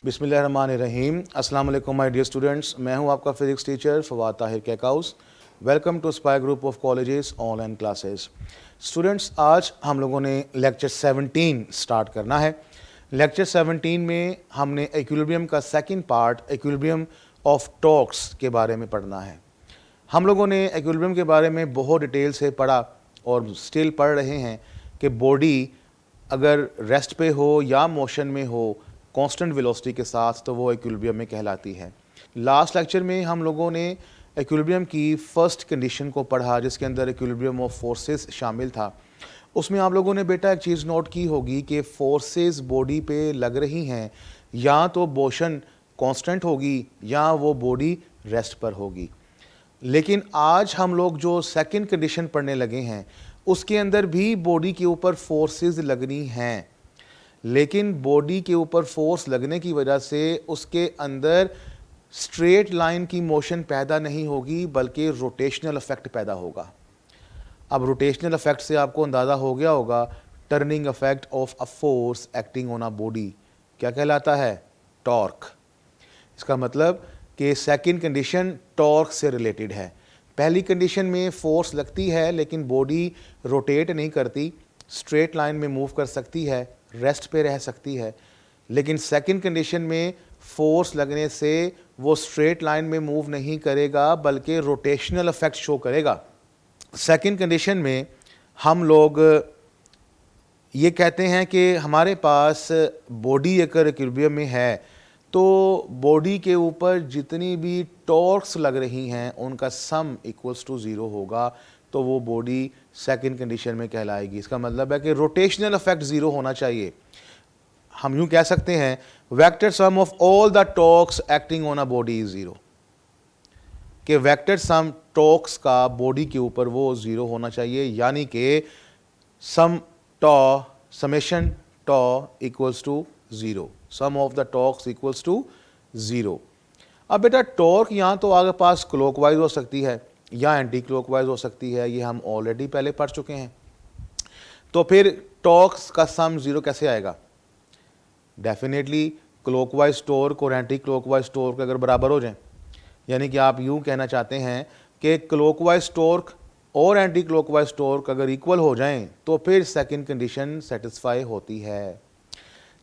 बिस्मिल्लाहिर्रहमानिर्रहीम। अस्सलाम वालेकुम माय डियर स्टूडेंट्स, मैं हूं आपका physics teacher Fawad Tahir Kaikaus. Welcome to spy group of colleges online classes. Students, आज हम लोगों ने लेक्चर 17 स्टार्ट करना है। लेक्चर 17 में हमने इक्विलिब्रियम का second part equilibrium of torques के बारे में पढ़ना है। हम लोगों ने इक्विलिब्रियम के बारे में बहुत डिटेल से पढ़ा और स्टिल पढ़ रहे हैं कि बॉडी अगर रेस्ट पे हो या मोशन में हो कांस्टेंट वेलोसिटी के साथ तो वो इक्विलिब्रियम में कहलाती है। लास्ट लेक्चर में हम लोगों ने इक्विलिब्रियम की फर्स्ट कंडीशन को पढ़ा जिसके अंदर इक्विलिब्रियम ऑफ फोर्सेस शामिल था। उसमें आप लोगों ने बेटा एक चीज़ नोट की होगी कि फोर्सेस बॉडी पे लग रही हैं, या तो मोशन कांस्टेंट होगी या वो बॉडी रेस्ट पर होगी। लेकिन आज हम लोग जो सेकंड कंडीशन पढ़ने लगे हैं उसके अंदर भी बॉडी के ऊपर फोर्सेस लगनी हैं, लेकिन बॉडी के ऊपर फोर्स लगने की वजह से उसके अंदर स्ट्रेट लाइन की मोशन पैदा नहीं होगी बल्कि रोटेशनल इफेक्ट पैदा होगा। अब रोटेशनल इफेक्ट से आपको अंदाज़ा हो गया होगा, turning effect of a force acting on a body क्या कहलाता है? टॉर्क। इसका मतलब कि सेकंड कंडीशन टॉर्क से रिलेटेड है। पहली कंडीशन में फोर्स लगती है लेकिन बॉडी रोटेट नहीं करती, स्ट्रेट लाइन में मूव कर सकती है, रेस्ट पे रह सकती है। लेकिन सेकंड कंडीशन में फोर्स लगने से वो स्ट्रेट लाइन में मूव नहीं करेगा बल्कि रोटेशनल इफेक्ट शो करेगा। सेकंड कंडीशन में हम लोग ये कहते हैं कि हमारे पास बॉडी अगर इक्विलिब्रियम में है तो बॉडी के ऊपर जितनी भी टॉर्क्स लग रही हैं उनका सम इक्वल्स टू 0 होगा, तो वो बॉडी सेकंड कंडीशन में कहलाएगी। इसका मतलब है कि रोटेशनल इफेक्ट 0 होना चाहिए। हम यूं कह सकते हैं vector sum of all the torques acting on a body is 0, कि वेक्टर सम टॉर्क्स का बॉडी के ऊपर वो 0 होना चाहिए, यानी कि sum tau summation tau equals to 0, sum of the torques equals to 0। अब बेटा टॉर्क यहाँ तो आगे पास क्लॉकवाइज हो सकती है या एंटी क्लॉकवाइज हो सकती है, ये हम ऑलरेडी पहले पढ़ चुके हैं। तो फिर टॉर्क्स का सम 0 कैसे आएगा? डेफिनेटली क्लॉकवाइज टॉर्क और एंटी क्लॉकवाइज टॉर्क अगर बराबर हो जाएं, यानी कि आप यूं कहना चाहते हैं कि क्लॉकवाइज टॉर्क और एंटी क्लॉकवाइज टॉर्क अगर इक्वल हो जाएं तो फिर सेकंड कंडीशन सेटिस्फाई होती है।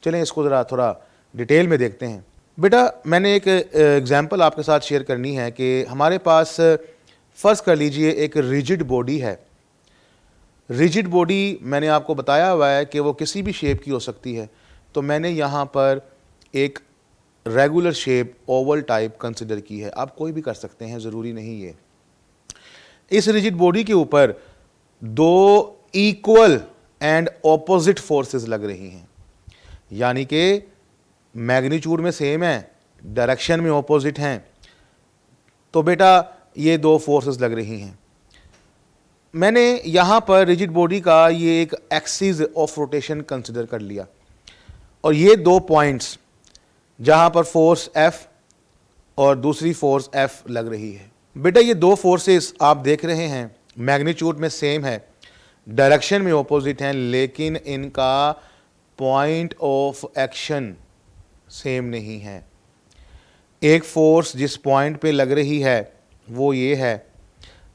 चलें इसको ज़रा थोड़ा डिटेल में देखते हैं। बेटा मैंने एक एग्जांपल आपके साथ शेयर करनी है कि हमारे पास फ़र्ज़ कर लीजिए एक रिजिड बॉडी है। रिजिड बॉडी मैंने आपको बताया हुआ है कि वो किसी भी शेप की हो सकती है, तो मैंने यहाँ पर एक regular shape Oval type consider की है। आप कोई भी कर सकते हैं, ज़रूरी नहीं है। इस रिजिड बॉडी के ऊपर दो इक्वल एंड ऑपोजिट फोर्सेस लग रही हैं, यानी कि मैग्नीट्यूड में सेम है, डायरेक्शन में ऑपोजिट हैं। तो बेटा ये दो फोर्सेस लग रही हैं। मैंने यहाँ पर रिजिड बॉडी का ये एक एक्सिस ऑफ रोटेशन कंसिडर कर लिया और ये दो पॉइंट्स जहाँ पर फोर्स F और दूसरी फोर्स F लग रही है। बेटा ये दो फोर्सेस आप देख रहे हैं मैग्नीट्यूड में सेम है, डायरेक्शन में ऑपोजिट हैं, लेकिन इनका पॉइंट ऑफ एक्शन सेम नहीं है। एक फोर्स जिस पॉइंट पे लग रही है वो ये है,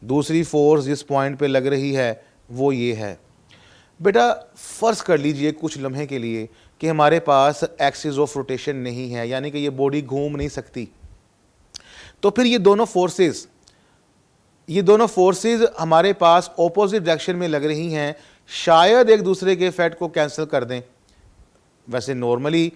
दूसरी फोर्स जिस पॉइंट पे लग रही है वो ये है। बेटा फ़र्ज़ कर लीजिए कुछ लम्हे के लिए कि हमारे पास एक्सिस ऑफ रोटेशन नहीं है, यानी कि ये बॉडी घूम नहीं सकती। तो फिर ये दोनों फोर्सेस हमारे पास ऑपोजिट डायरेक्शन में लग रही हैं, शायद एक दूसरे के इफेक्ट को कैंसिल कर दें। वैसे नॉर्मली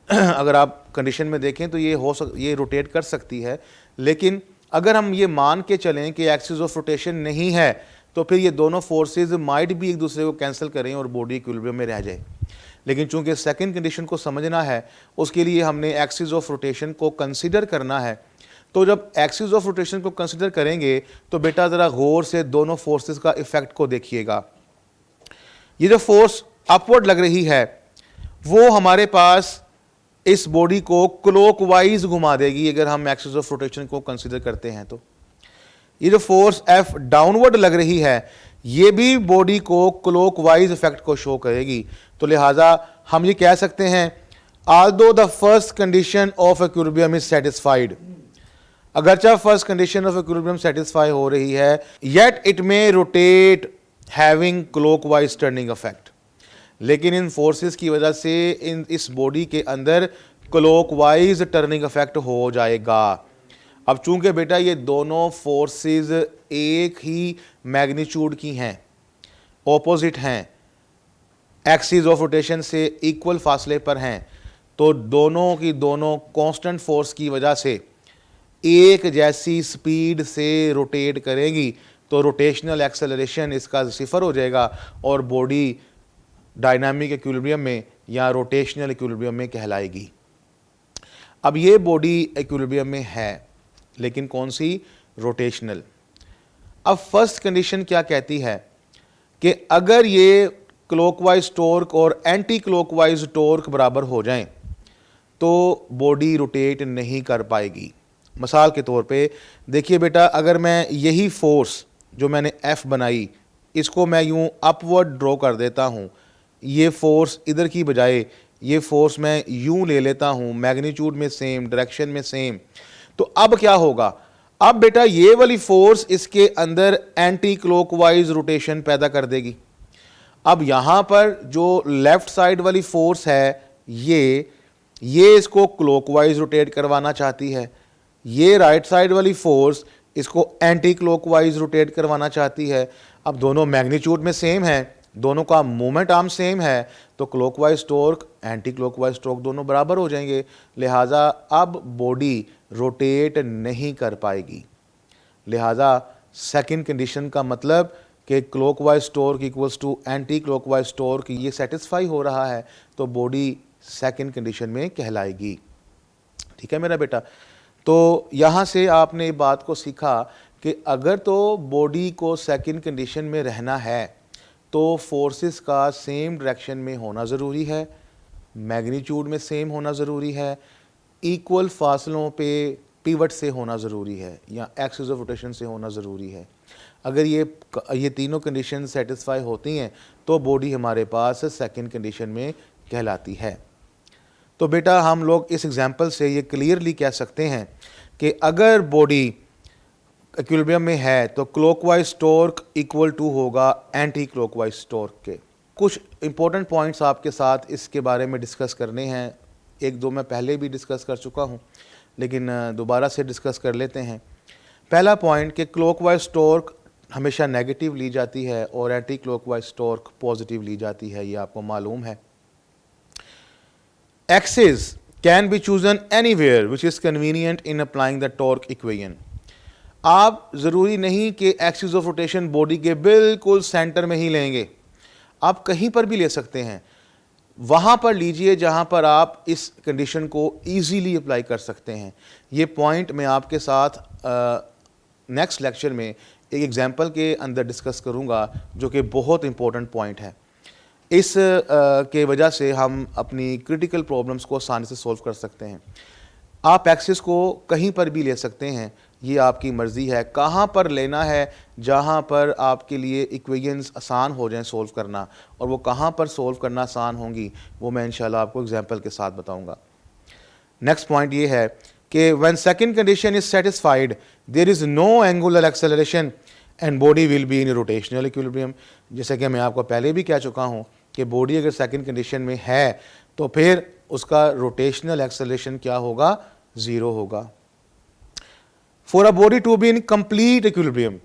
अगर आप कंडीशन में देखें तो ये रोटेट कर सकती है, लेकिन अगर हम ये मान के चलें कि एक्सिस ऑफ रोटेशन नहीं है तो फिर ये दोनों फोर्सेस माइट भी एक दूसरे को कैंसिल करें और बॉडी इक्विलिब्रियम में रह जाए। लेकिन चूंकि सेकंड कंडीशन को समझना है उसके लिए हमने एक्सिस ऑफ रोटेशन को कंसीडर करना है। तो जब एक्सिस ऑफ रोटेशन को कंसीडर करेंगे तो बेटा ज़रा गौर से दोनों फोर्सेस का इफेक्ट को देखिएगा। ये जो फोर्स अपवर्ड लग रही है वो हमारे पास इस बॉडी को क्लॉकवाइज घुमा देगी अगर हम एक्सिस ऑफ रोटेशन को कंसीडर करते हैं। तो ये जो फोर्स F डाउनवर्ड लग रही है ये भी बॉडी को क्लॉकवाइज इफेक्ट को शो करेगी। तो लिहाजा हम ये कह सकते हैं although the first condition of equilibrium is satisfied, अगरचा first condition of equilibrium satisfy हो रही है, yet it may rotate having clockwise turning effect, लेकिन इन फोर्सेस की वजह से इस बॉडी के अंदर क्लॉकवाइज टर्निंग इफेक्ट हो जाएगा। अब चूंकि बेटा ये दोनों फोर्सेस एक ही मैग्नीट्यूड की हैं, ऑपोजिट हैं, एक्सिस ऑफ रोटेशन से इक्वल फासले पर हैं, तो दोनों की दोनों कांस्टेंट फोर्स की वजह से एक जैसी स्पीड से रोटेट करेगी, तो रोटेशनल एक्सेलरेशन इसका सिफर हो जाएगा और बॉडी डायनामिक इक्विलिब्रियम में या रोटेशनल इक्विलिब्रियम में कहलाएगी। अब ये बॉडी इक्विलिब्रियम में है, लेकिन कौन सी? रोटेशनल। अब फर्स्ट कंडीशन क्या कहती है कि अगर ये क्लॉकवाइज टॉर्क और एंटी क्लॉकवाइज टॉर्क बराबर हो जाएं तो बॉडी रोटेट नहीं कर पाएगी। मिसाल के तौर पे देखिए बेटा, अगर मैं यही फोर्स जो मैंने F बनाई इसको मैं यूं अपवर्ड ड्रॉ कर देता हूं, ये फोर्स इधर की बजाय ये फोर्स मैं यूं ले लेता हूं, मैग्नीट्यूड में सेम, डायरेक्शन में सेम, तो अब क्या होगा? अब बेटा ये वाली फोर्स इसके अंदर एंटी क्लॉकवाइज रोटेशन पैदा कर देगी। अब यहां पर जो लेफ्ट साइड वाली फोर्स है ये इसको क्लॉकवाइज रोटेट करवाना चाहती है, ये राइट साइड वाली फोर्स इसको एंटी क्लॉकवाइज रोटेट करवाना चाहती है। अब दोनों मैग्नीट्यूड में सेम है, दोनों का मोमेंट आर्म सेम है, तो clockwise torque anti clockwise torque दोनों बराबर हो जाएंगे, लिहाजा अब बॉडी रोटेट नहीं कर पाएगी। लिहाजा सेकंड कंडीशन का मतलब कि clockwise torque equals to anti clockwise torque ये सेटिस्फाई हो रहा है, तो बॉडी सेकंड कंडीशन में कहलाएगी। ठीक है मेरा बेटा, तो यहाँ से आपने ये बात को सीखा कि अगर तो बॉडी को सेकंड कंडीशन में रहना है तो फोर्सेस का सेम डायरेक्शन में होना ज़रूरी है, मैग्नीट्यूड में सेम होना ज़रूरी है, इक्वल फासलों पे पिवट से होना ज़रूरी है या एक्सिस ऑफ रोटेशन से होना ज़रूरी है। अगर ये तीनों कंडीशन सेटिस्फाई होती हैं तो बॉडी हमारे पास सेकंड कंडीशन में कहलाती है। तो बेटा हम लोग इस एग्जांपल से ये क्लियरली कह सकते हैं कि अगर बॉडी इक्विलिब्रियम में है तो क्लॉकवाइज टॉर्क इक्वल टू होगा एंटी क्लॉकवाइज टॉर्क के। कुछ इंपॉर्टेंट पॉइंट्स आपके साथ इसके बारे में डिस्कस करने हैं, एक दो मैं पहले भी डिस्कस कर चुका हूं, लेकिन दोबारा से डिस्कस कर लेते हैं। पहला पॉइंट कि क्लॉकवाइज टॉर्क हमेशा नेगेटिव ली जाती है और एंटी क्लॉकवाइज टॉर्क पॉजिटिव ली जाती है, ये आपको मालूम है। Axis can be chosen anywhere which is convenient in applying the torque equation. आप ज़रूरी नहीं कि एक्सिस ऑफ रोटेशन बॉडी के बिल्कुल सेंटर में ही लेंगे, आप कहीं पर भी ले सकते हैं, वहाँ पर लीजिए जहाँ पर आप इस कंडीशन को ईजीली अप्लाई कर सकते हैं। ये पॉइंट मैं आपके साथ नेक्स्ट लेक्चर में एक एग्जांपल के अंदर डिस्कस करूँगा जो कि बहुत इंपॉर्टेंट पॉइंट है। इस के वजह से हम अपनी क्रिटिकल प्रॉब्लम्स को आसानी से सॉल्व कर सकते हैं। आप एक्सिस को कहीं पर भी ले सकते हैं, ये आपकी मर्ज़ी है कहाँ पर लेना है, जहाँ पर आपके लिए इक्वेशंस आसान हो जाएं सॉल्व करना, और वो कहाँ पर सॉल्व करना आसान होंगी वो मैं इंशाल्लाह आपको एग्जांपल के साथ बताऊंगा। नेक्स्ट पॉइंट ये है कि when second condition is satisfied there is no angular acceleration and body will be in rotational equilibrium. जैसे कि मैं आपको पहले भी कह चुका हूँ कि बॉडी अगर सेकंड कंडीशन में है तो फिर उसका रोटेशनल एक्सेलरेशन क्या होगा? ज़ीरो होगा। For a body to be in complete equilibrium,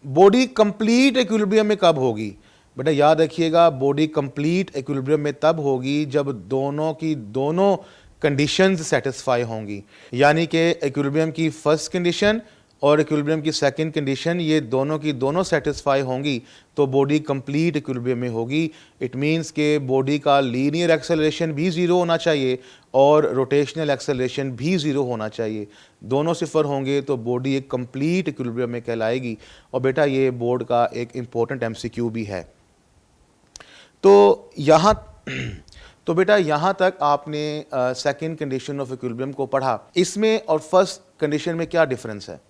body complete equilibrium में कब होगी? बेटा याद रखिएगा, बॉडी कंप्लीट इक्विलिब्रियम में तब होगी जब दोनों की दोनों कंडीशंस सेटिस्फाई होंगी, यानी कि इक्विलिब्रियम की फर्स्ट कंडीशन और इक्विलिब्रियम की सेकंड कंडीशन ये दोनों की दोनों सेटिस्फाई होंगी तो बॉडी कंप्लीट इक्विलिब्रियम में होगी। इट मींस के बॉडी का लीनियर एक्सेलरेशन भी ज़ीरो होना चाहिए और रोटेशनल एक्सेलरेशन भी ज़ीरो होना चाहिए, दोनों सिफर होंगे तो बॉडी एक कंप्लीट इक्विलिब्रियम में कहलाएगी। और बेटा ये बोर्ड का एक इम्पोर्टेंट MCQ भी है। तो बेटा यहाँ तक आपने सेकंड कंडीशन ऑफ इक्विलिब्रियम को पढ़ा। इसमें और फर्स्ट कंडीशन में क्या डिफरेंस है?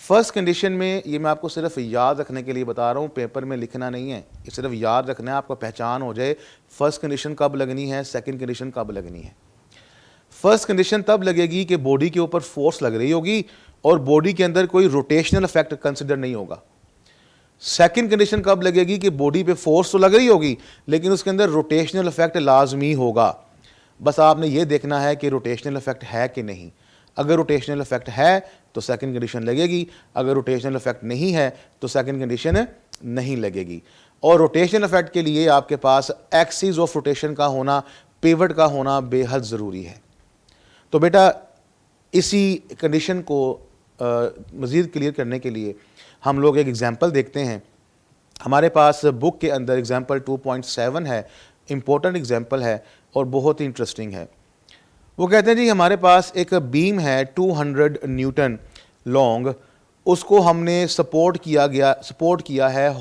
फर्स्ट कंडीशन में ये मैं आपको सिर्फ याद रखने के लिए बता रहा हूँ, पेपर में लिखना नहीं है, ये सिर्फ याद रखना है, आपको पहचान हो जाए फर्स्ट कंडीशन कब लगनी है, सेकंड कंडीशन कब लगनी है। फर्स्ट कंडीशन तब लगेगी कि बॉडी के ऊपर फोर्स लग रही होगी और बॉडी के अंदर कोई रोटेशनल इफेक्ट कंसिडर नहीं होगा। सेकंड कंडीशन कब लगेगी कि बॉडी पे फोर्स तो लग रही होगी लेकिन उसके अंदर रोटेशनल इफेक्ट लाजमी होगा। बस आपने ये देखना है कि रोटेशनल इफेक्ट है कि नहीं। अगर रोटेशनल इफेक्ट है तो सेकंड कंडीशन लगेगी, अगर रोटेशनल इफेक्ट नहीं है तो सेकंड कंडीशन नहीं लगेगी। और रोटेशनल इफेक्ट के लिए आपके पास एक्सिस ऑफ रोटेशन का होना, पिवट का होना बेहद ज़रूरी है। तो बेटा इसी कंडीशन को मज़ीद क्लियर करने के लिए हम लोग एक एग्जांपल देखते हैं। हमारे पास बुक के अंदर एग्जांपल 2.7 है, इम्पोर्टेंट एग्जांपल है और बहुत ही इंटरेस्टिंग है। वो कहते हैं जी हमारे पास एक बीम है 200 न्यूटन लॉन्ग, उसको हमने सपोर्ट किया है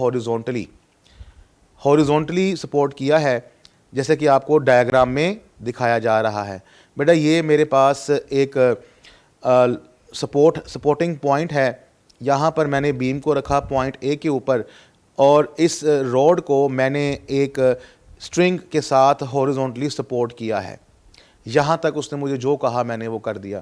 हॉरिजॉन्टली सपोर्ट किया है, जैसे कि आपको डायग्राम में दिखाया जा रहा है। बेटा ये मेरे पास एक सपोर्टिंग पॉइंट है, यहाँ पर मैंने बीम को रखा पॉइंट ए के ऊपर और इस रॉड को मैंने एक स्ट्रिंग के साथ हॉरिजॉन्टली सपोर्ट किया है। यहाँ तक उसने मुझे जो कहा मैंने वो कर दिया।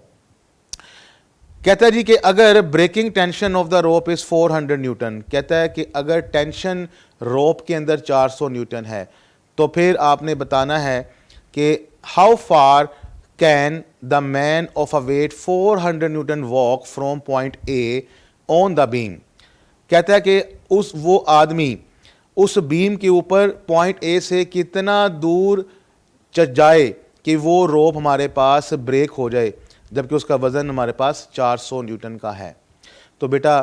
कहता है जी कि अगर breaking tension of the rope is 400 newton, कहता है कि अगर टेंशन रोप के अंदर 400 न्यूटन है तो फिर आपने बताना है कि how far can the man of a weight 400 newton walk from point A on the beam. कहता है कि वो आदमी उस बीम के ऊपर पॉइंट ए से कितना दूर जाए कि वो रोप हमारे पास ब्रेक हो जाए, जबकि उसका वज़न हमारे पास 400 न्यूटन का है। तो बेटा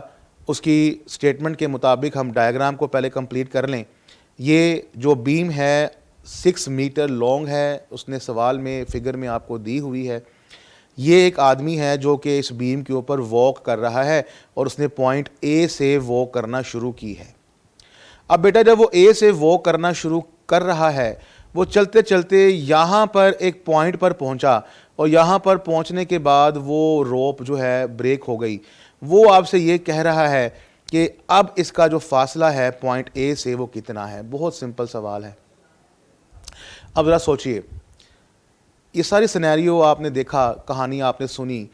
उसकी स्टेटमेंट के मुताबिक हम डायग्राम को पहले कंप्लीट कर लें। ये जो बीम है 6 मीटर लॉन्ग है, उसने सवाल में फिगर में आपको दी हुई है। ये एक आदमी है जो कि इस बीम के ऊपर वॉक कर रहा है और उसने पॉइंट ए से वॉक करना शुरू की है। अब बेटा जब वो ए से वॉक करना शुरू कर रहा है, वो चलते चलते यहाँ पर एक पॉइंट पर पहुँचा और यहाँ पर पहुँचने के बाद वो रोप जो है ब्रेक हो गई। वो आपसे ये कह रहा है कि अब इसका जो फासला है पॉइंट ए से वो कितना है। बहुत सिंपल सवाल है। अब ज़रा सोचिए, ये सारी सिनेरियो आपने देखा, कहानी आपने सुनी।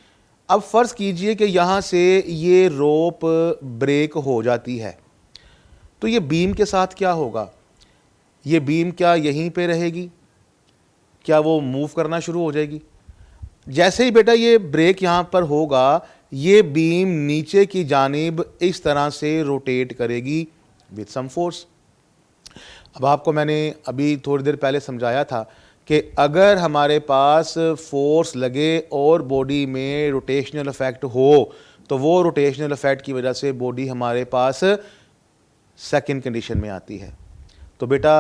अब फ़र्ज़ कीजिए कि यहाँ से ये रोप ब्रेक हो जाती है, तो ये बीम के साथ क्या होगा? ये बीम क्या यहीं पे रहेगी? क्या वो मूव करना शुरू हो जाएगी? जैसे ही बेटा ये ब्रेक यहाँ पर होगा, ये बीम नीचे की जानिब इस तरह से रोटेट करेगी विद सम फोर्स। अब आपको मैंने अभी थोड़ी देर पहले समझाया था कि अगर हमारे पास फोर्स लगे और बॉडी में रोटेशनल इफेक्ट हो तो वो रोटेशनल इफेक्ट की वजह से बॉडी हमारे पास सेकंड कंडीशन में आती है। तो बेटा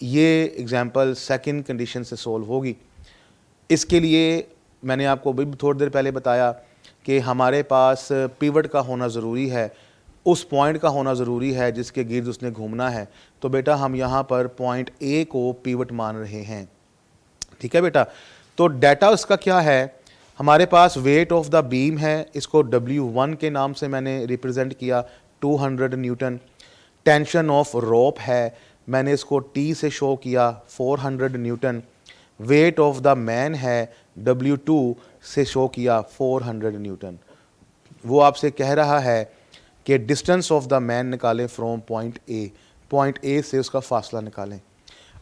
ये एग्जांपल सेकंड कंडीशन से सोल्व होगी। इसके लिए मैंने आपको भी थोड़ी देर पहले बताया कि हमारे पास पिवट का होना ज़रूरी है, उस पॉइंट का होना ज़रूरी है जिसके गिर्द उसने घूमना है। तो बेटा हम यहाँ पर पॉइंट ए को पिवट मान रहे हैं। ठीक है बेटा, तो डाटा उसका क्या है? हमारे पास वेट ऑफ द बीम है, इसको W1 के नाम से मैंने रिप्रेजेंट किया, 200 न्यूटन। टेंशन ऑफ रोप है, मैंने इसको T से शो किया, 400 Newton. Weight of the man है, W2 से शो किया, 400 न्यूटन। वो आपसे कह रहा है कि डिस्टेंस ऑफ द मैन निकालें from point A, point A से उसका फासला निकालें।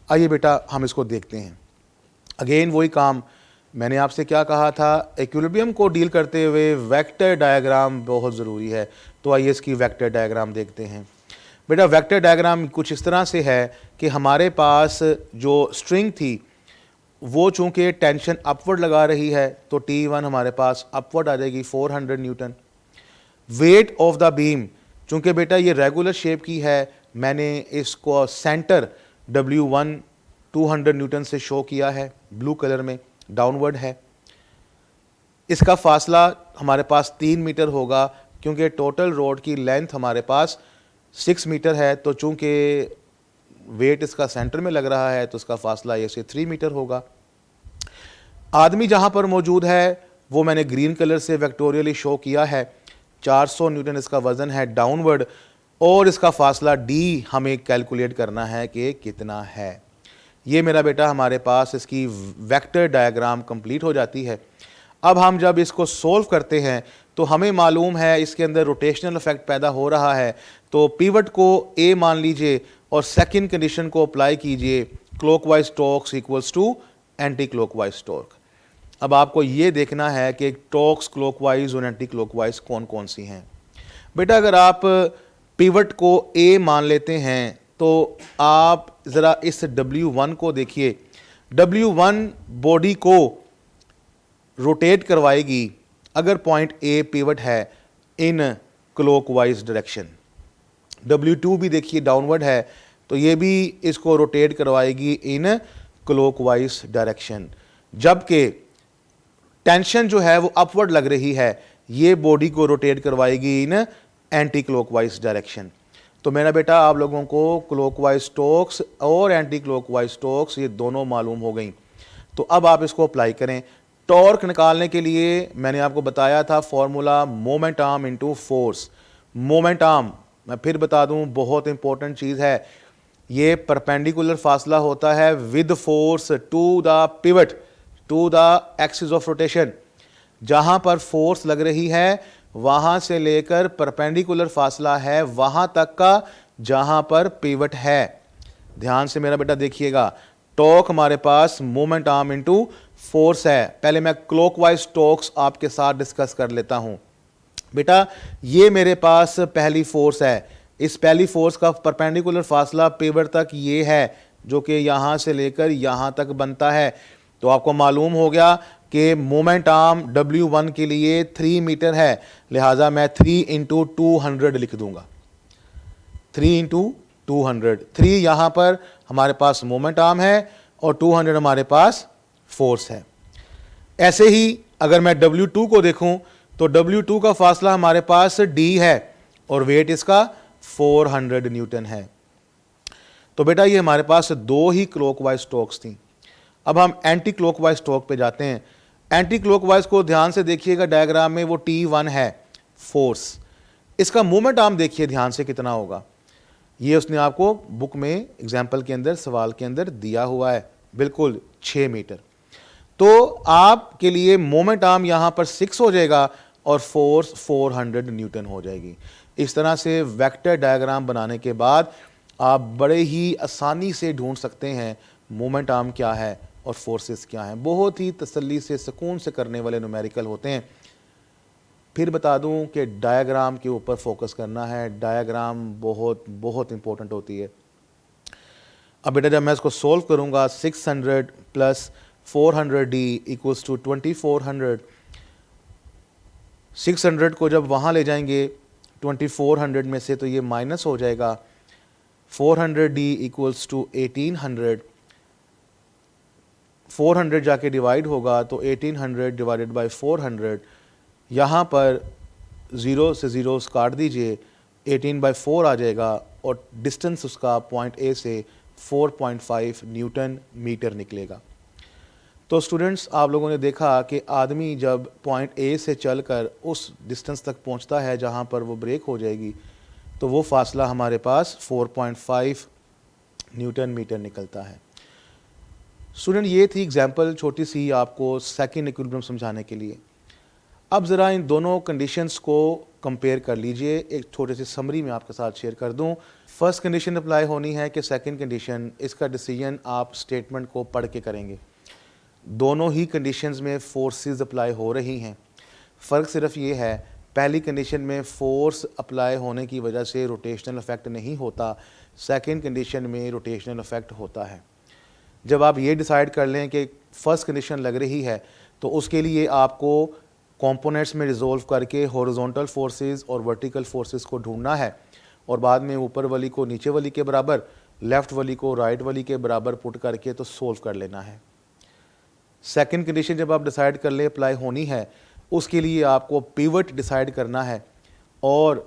आइए बेटा हम इसको देखते हैं। अगेन वही काम, मैंने आपसे क्या कहा था, इक्विलिब्रियम को डील करते हुए वेक्टर डायग्राम बहुत ज़रूरी है। तो आइए इसकी वेक्टर डायग्राम देखते हैं। बेटा वेक्टर डायग्राम कुछ इस तरह से है कि हमारे पास जो स्ट्रिंग थी वो चूँकि टेंशन अपवर्ड लगा रही है तो T1 हमारे पास अपवर्ड आ जाएगी 400 Newton. Weight of the beam, चूँकि बेटा ये रेगुलर शेप की है, मैंने इसको सेंटर W1 200 न्यूटन से शो किया है, ब्लू कलर में डाउनवर्ड है। इसका फासला हमारे पास 3 मीटर होगा क्योंकि टोटल रोड की लेंथ हमारे पास 6 मीटर है। तो चूँकि वेट इसका सेंटर में लग रहा है तो इसका फासला ये से 3 मीटर होगा। आदमी जहाँ पर मौजूद है वो मैंने ग्रीन कलर से वेक्टोरियली शो किया है, 400 न्यूटन इसका वज़न है डाउनवर्ड और इसका फासला D हमें कैलकुलेट करना है कि कितना है। ये मेरा बेटा हमारे पास इसकी वेक्टर डायग्राम कंप्लीट हो जाती है। अब हम जब इसको सोल्व करते हैं तो हमें मालूम है इसके अंदर रोटेशनल इफेक्ट पैदा हो रहा है, तो पिवट को ए मान लीजिए और सेकंड कंडीशन को अप्लाई कीजिए, clockwise torques equals to anti clockwise torque. अब आपको ये देखना है कि टॉर्क्स क्लॉकवाइज और एंटी क्लॉकवाइज कौन कौन सी हैं। बेटा अगर आप पिवट को ए मान लेते हैं तो आप ज़रा इस W1 को देखिए। W1 बॉडी को रोटेट करवाएगी अगर पॉइंट ए पिवट है इन क्लॉकवाइज डायरेक्शन। W2 भी देखिए डाउनवर्ड है तो ये भी इसको रोटेट करवाएगी इन क्लॉकवाइज डायरेक्शन, जबकि टेंशन जो है वो अपवर्ड लग रही है, ये बॉडी को रोटेट करवाएगी इन एंटी क्लॉकवाइज डायरेक्शन। तो मेरा बेटा आप लोगों को क्लॉकवाइज टॉर्क्स और एंटी क्लॉकवाइज टॉर्क्स ये दोनों मालूम हो गई। तो अब आप इसको अप्लाई करें। टॉर्क निकालने के लिए मैंने आपको बताया था formula moment arm into force. Moment arm मैं फिर बता दूं बहुत इंपॉर्टेंट चीज़ है, ये परपेंडिकुलर फासला होता है with force to the pivot to the axis of rotation. जहां पर फोर्स लग रही है वहां से लेकर परपेंडिकुलर फासला है वहां तक का जहां पर पिवट है। ध्यान से मेरा बेटा देखिएगा, टॉर्क हमारे पास मोमेंट आर्म इनटू फोर्स है। पहले मैं क्लॉकवाइज टॉर्क्स आपके साथ डिस्कस कर लेता हूं। बेटा ये मेरे पास पहली फोर्स है, इस पहली फोर्स का परपेंडिकुलर फासला पिवट तक ये है जो कि यहां से लेकर यहां तक बनता है। तो आपको मालूम हो गया कि मोमेंट आर्म W1 के लिए 3 मीटर है, लिहाजा मैं 3 इंटू 200 लिख दूंगा। 3 इंटू 200, 3 यहाँ पर हमारे पास मोमेंट आर्म है और 200 हमारे पास फोर्स है। ऐसे ही अगर मैं W2 को देखूं तो W2 का फासला हमारे पास D है और वेट इसका 400 न्यूटन है। तो बेटा ये हमारे पास दो ही क्लॉकवाइज टॉर्क्स थी। अब हम एंटी क्लॉकवाइज टॉर्क पे जाते हैं। एंटी क्लॉकवाइज को ध्यान से देखिएगा, डायग्राम में वो T1 है फोर्स। इसका मोमेंट आर्म देखिए ध्यान से कितना होगा, ये उसने आपको बुक में एग्जाम्पल के अंदर सवाल के अंदर दिया हुआ है, बिल्कुल 6 मीटर। तो आपके लिए मोमेंट आर्म यहाँ पर 6 हो जाएगा और फोर्स 400 न्यूटन हो जाएगी। इस तरह से वेक्टर डायग्राम बनाने के बाद आप बड़े ही आसानी से ढूंढ सकते हैं मोमेंट आर्म क्या है और फोर्सेस क्या हैं। बहुत ही तसल्ली से सुकून से करने वाले न्यूमेरिकल होते हैं। फिर बता दूं कि डायग्राम के ऊपर फोकस करना है, डायग्राम बहुत बहुत इंपॉर्टेंट होती है। अब बेटा जब मैं इसको सोल्व करूंगा 600 प्लस 400D इक्वल्स टू 2400। 600 को जब वहाँ ले जाएंगे 2400 में से तो ये माइनस हो जाएगा। 400D equals to 1800। 400 जाके डिवाइड होगा तो 1800 डिवाइडेड बाय 400, यहाँ पर ज़ीरो से ज़ीरोस काट दीजिए, 18/4 आ जाएगा और डिस्टेंस उसका पॉइंट ए से 4.5 न्यूटन मीटर निकलेगा। तो स्टूडेंट्स आप लोगों ने देखा कि आदमी जब पॉइंट ए से चलकर उस डिस्टेंस तक पहुंचता है जहां पर वो ब्रेक हो जाएगी तो वो फासला हमारे पास 4.5 न्यूटन मीटर निकलता है। स्टूडेंट ये थी एग्जांपल छोटी सी आपको सेकंड इक्विलिब्रियम समझाने के लिए। अब ज़रा इन दोनों कंडीशंस को कंपेयर कर लीजिए। एक छोटे सी समरी में आपके साथ शेयर कर दूं। फर्स्ट कंडीशन अप्लाई होनी है कि सेकंड कंडीशन, इसका डिसीजन आप स्टेटमेंट को पढ़ के करेंगे। दोनों ही कंडीशंस में फोर्सेस अप्लाई हो रही हैं, फ़र्क सिर्फ ये है पहली कंडीशन में फोर्स अप्लाई होने की वजह से रोटेशनल इफेक्ट नहीं होता, सेकंड कंडीशन में रोटेशनल इफेक्ट होता है। जब आप ये डिसाइड कर लें कि फर्स्ट कंडीशन लग रही है तो उसके लिए आपको कंपोनेंट्स में रिजोल्व करके हॉरिजॉन्टल फोर्सेस और वर्टिकल फोर्सेस को ढूंढना है और बाद में ऊपर वाली को नीचे वाली के बराबर, लेफ़्ट वाली को राइट वाली के बराबर पुट करके तो सोल्व कर लेना है। सेकंड कंडीशन जब आप डिसाइड कर ले अप्लाई होनी है, उसके लिए आपको पिवट डिसाइड करना है और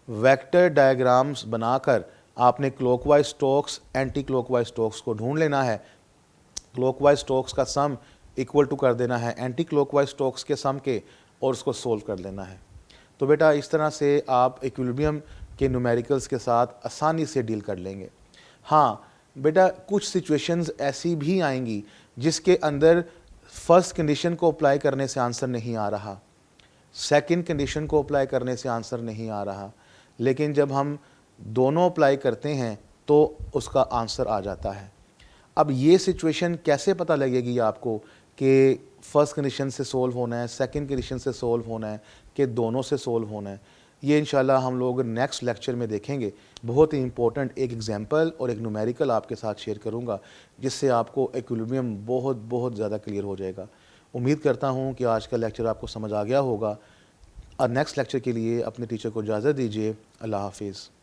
वेक्टर डायग्राम्स बनाकर आपने clockwise torques anti clockwise torques को ढूंढ लेना है। क्लॉकवाइज टॉर्क्स का सम इक्वल टू कर देना है एंटी क्लॉकवाइज टॉर्क्स के सम के और उसको सोल्व कर लेना है। तो बेटा इस तरह से आप इक्विलिब्रियम के न्यूमेरिकल्स के साथ आसानी से डील कर लेंगे। हाँ, बेटा कुछ सिचुएशंस ऐसी भी आएंगी जिसके अंदर फर्स्ट कंडीशन को अप्लाई करने से आंसर नहीं आ रहा, सेकंड कंडीशन को अप्लाई करने से आंसर नहीं आ रहा, लेकिन जब हम दोनों अप्लाई करते हैं तो उसका आंसर आ जाता है। अब ये सिचुएशन कैसे पता लगेगी आपको कि फर्स्ट कंडीशन से सोल्व होना है, सेकंड कंडीशन से सोल्व होना है, कि दोनों से सोल्व होना है? ये इंशाल्लाह हम लोग नेक्स्ट लेक्चर में देखेंगे। बहुत ही इंपॉर्टेंट एक एग्जांपल और एक न्यूमेरिकल आपके साथ शेयर करूंगा, जिससे आपको इक्विलिब्रियम बहुत बहुत ज़्यादा क्लियर हो जाएगा। उम्मीद करता हूँ कि आज का लेक्चर आपको समझ आ गया होगा। और नेक्स्ट लेक्चर के लिए अपने टीचर को इजाज़त दीजिए। अल्लाह हाफिज़।